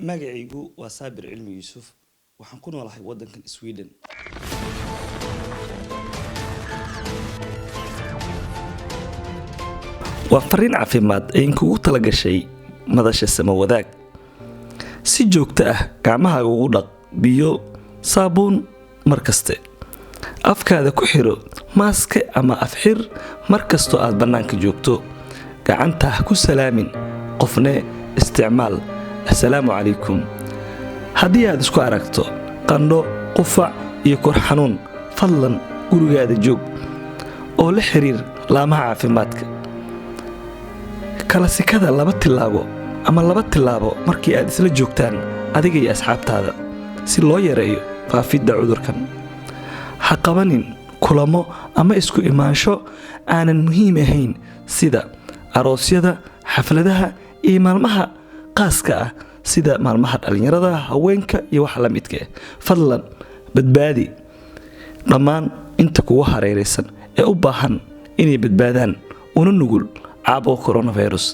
magacaygu waa Saabir Cilmi Yuusuf waxaan ku noolahay wadankan Sweden. waa fariin caafimaad ee kugu tala gashay madasha samawadaag. si joogto ah gacmahaaga ugu dhaq biyo saabuun markaste. afkaada ku xiro maaske ama afxir markastoo aad bannaanka joogto. gacanta ha ku salaamin qofne isticmaal assalaamu calaykum. haddii aad isku aragto qandho qufac iyo kor xanuun fadlan gurigaada joog oo la xiriir laamaha caafimaadka. kala sikada 2 tilaabo ama 2 tilaabo markii aad isla joogtaan adiga iyo asxaabtaada si loo yareeyo faafidda cudurkan. ha qabanin kulamo ama isku imaansho aanan muhiim ahayn sida aroosyada xafladaha iyo maalmaha qaaska ah sida maalmaha dhalinyarada haweenka iyo wax la midka fadlan badbaadi dhammaan inta kugu hareeraysan ee u baahan inay badbaadaan una nugul caabuqa coronavirus.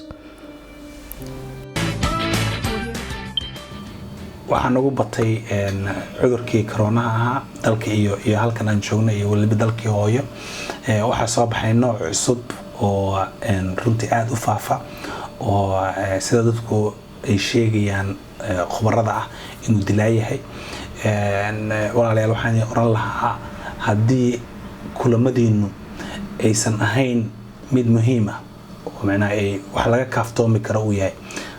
waxaan ugu batay cudurkii corona ahaa dalka iyo halkan aan joogno iyo waliba dalkii hooyo waxa soo baxay nooc cusub oo runtii aad u faafa oo sida dadku ay sheegayaan khubarada ah inuu dilaayahay. walaalayaal waxaan oran lahaa haddii kulamadiinu aysan ahayn mid muhiim ah oo macnaha ay wax laga kaaftoomi karo uu yahay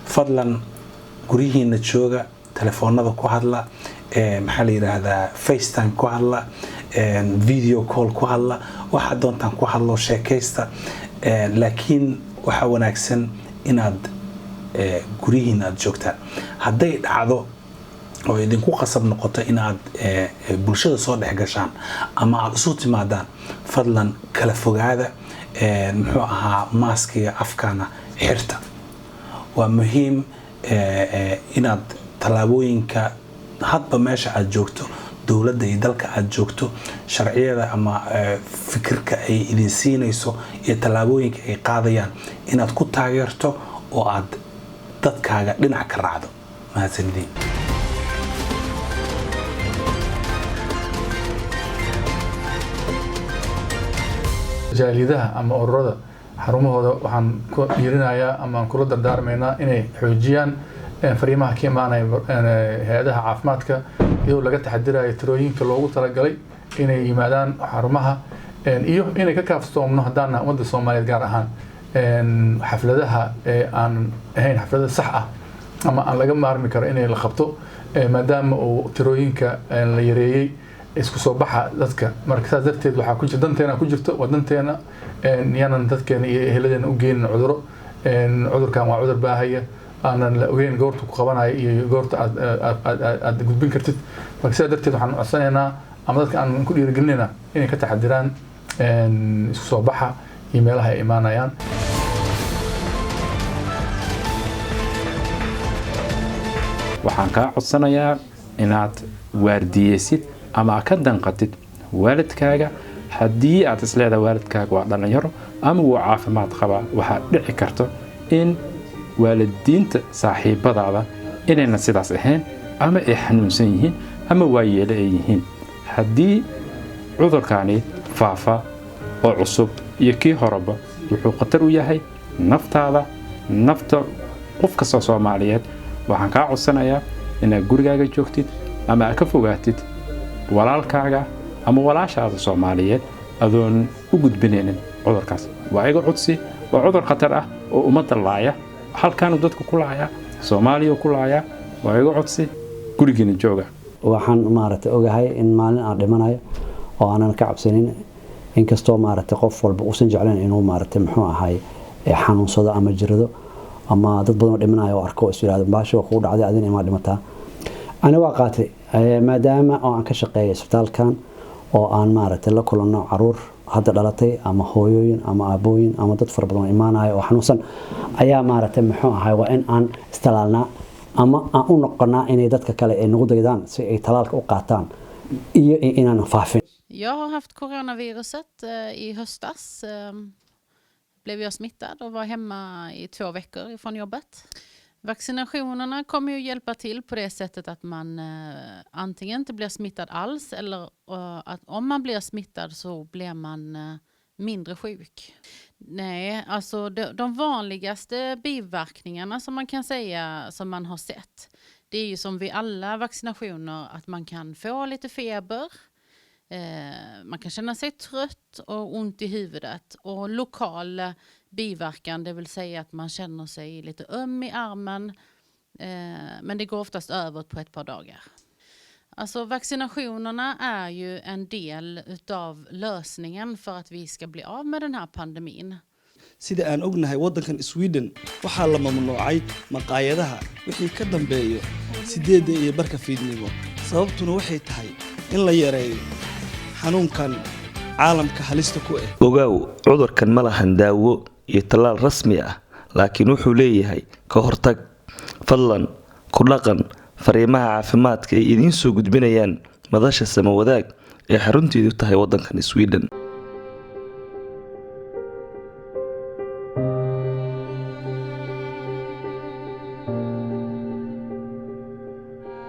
fadlan gurihiina jooga telefoonada ku hadla maxaa la yiraahdaa FaceTime ku hadla video call ku hadla waxa doontaan ku hadlo sheekaysta laakiin waxa wanaagsan inaad gurihiina aad joogtaan. hadday dhacdo oo idinku qasab noqoto inaad bulshada soo dhex gashaan ama aad isu timaadaan fadlan kala fogaada muxuu ahaa maaskiga afkaana xirta. waa muhiim inaad talaabooyinka hadba meesha aad joogto dawladda iyo dalka aad joogto sharciyada ama fikirka ay idin siinayso iyo talaabooyinka ay qaadayaan inaad ku taageerto oo aad dadkaaga dhinac ka raacdo. mahadsanidin. jaalidaha ama ururada xarumahooda waxaan ku dhiirinayaa ama aan kula dardaarmaynaa inay xoojiyaan fariimaha ka imaanaya hay-adaha caafimaadka iyadoo laga taxadirayo tirooyinka loogu talagalay inay yimaadaan xarumaha iyo inay ka kaaftoomno haddaana ummadda Soomaaliyeed gaar ahaan xafladaha aan ahayn xaflada sax ah ama aan laga maarmi karo inay la qabto maadaama uu tirooyinka la yareeyay isku soo baxa dadka. marka saas darteed waxaa ku jirta danteena ku jirto wadanteena yaanan dadkeena iyo ehelada u geeynin cudurkan waa cudur baahaya aanan la ogeyn goorta ku qabanayo iyo goorta aad gudbin kartid. marka saas darteed waxaan codsanaynaa ama dadka aan ku dhiirigelinaynaa inay ka taxadiraan isku soo baxa iyo meelaha ay imaanayaan. waxaan kaa codsanayaa inaad waardiyeysid ama ka danqatid waalidkaaga haddii aad isleedahay waalidkaaga waa dhalinyaro ama uu caafimaad qabaa waxaa dhici karto in waalidiinta saaxiibadaada inayna sidaas ahayn ama ay xanuunsan yihiin ama waayeelo ay yihiin. haddii cudurkaani faafa oo cusub iyo kii horeba wuxuu khatar u yahay naftaada nafta qof kasta Soomaaliyeed. waxaan kaa codsanayaa inaad gurigaaga joogtid ama aad ka fogaatid walaalkaaga ama walaashaada Soomaaliyeed adoon u gudbinaynin cudurkaas. waa iga codsi waa cudur khatar ah oo ummadda laaya halkaan dadku ku laaya Soomaaliya ku laaya. waa iga codsi gurigiina jooga. waxaan maaragtay ogahay in maalin aan dhimanayo oo aanan ka cabsanin inkastoo maaragtay qof walba uusan jeclayn inuu maaragtay muxuu ahay xanuunsado ama jirado ama dad badan oo dhimanayo arko isiraado baasho ku dhacday adin ima dhimataa. ana waa qaatay maadaama oo aan ka shaqeeyo isbitaalkan oo aan maaragtay la kulano caruur hadda dhalatay ama hooyooyin ama aabooyin ama dad fara badan oo imaanayo oo xanuunsan ayaa maaragtay muxuu ahay waa in aan istalaalnaa ama aan u noqonaa inay dadka kale ay nagu daydaan si ay talaalka u qaataan iyo inaan faafin. Jag har haft coronaviruset i höstas. Blev jag smittad och var hemma i 2 veckor från jobbet. Vaccinationerna kommer ju hjälpa till på det sättet att man antingen inte blir smittad alls eller att om man blir smittad så blir man mindre sjuk. Nej, alltså de vanligaste biverkningarna som man kan säga som man har sett, det är ju som vid alla vaccinationer att man kan få lite feber, man kan känna sig trött och ont i huvudet och lokal biverkan, det vill säga att man känner sig lite öm i armen, men det går oftast över på ett par dagar. Alltså vaccinationerna är ju en del utav lösningen för att vi ska bli av med den här pandemin. sida aan ognahay waddankan Sweden waxaa la mamnuucay maqaayadaha wixii ka dambeeyo 8:00 fiidnimo sababtuna waxay tahay in la yareeyo xanuunkan caalamka halista ku ah. Ogaaw cudurkan ma lahan daawo iyo talaal rasmi ah laakiin wuxuu leeyahay ka hortag. Fadlan ku dhaqan fariimaha caafimaadka ay idin soo gudbinayaan madasha samawadaag ee xarunteedu tahay waddankan Sweden.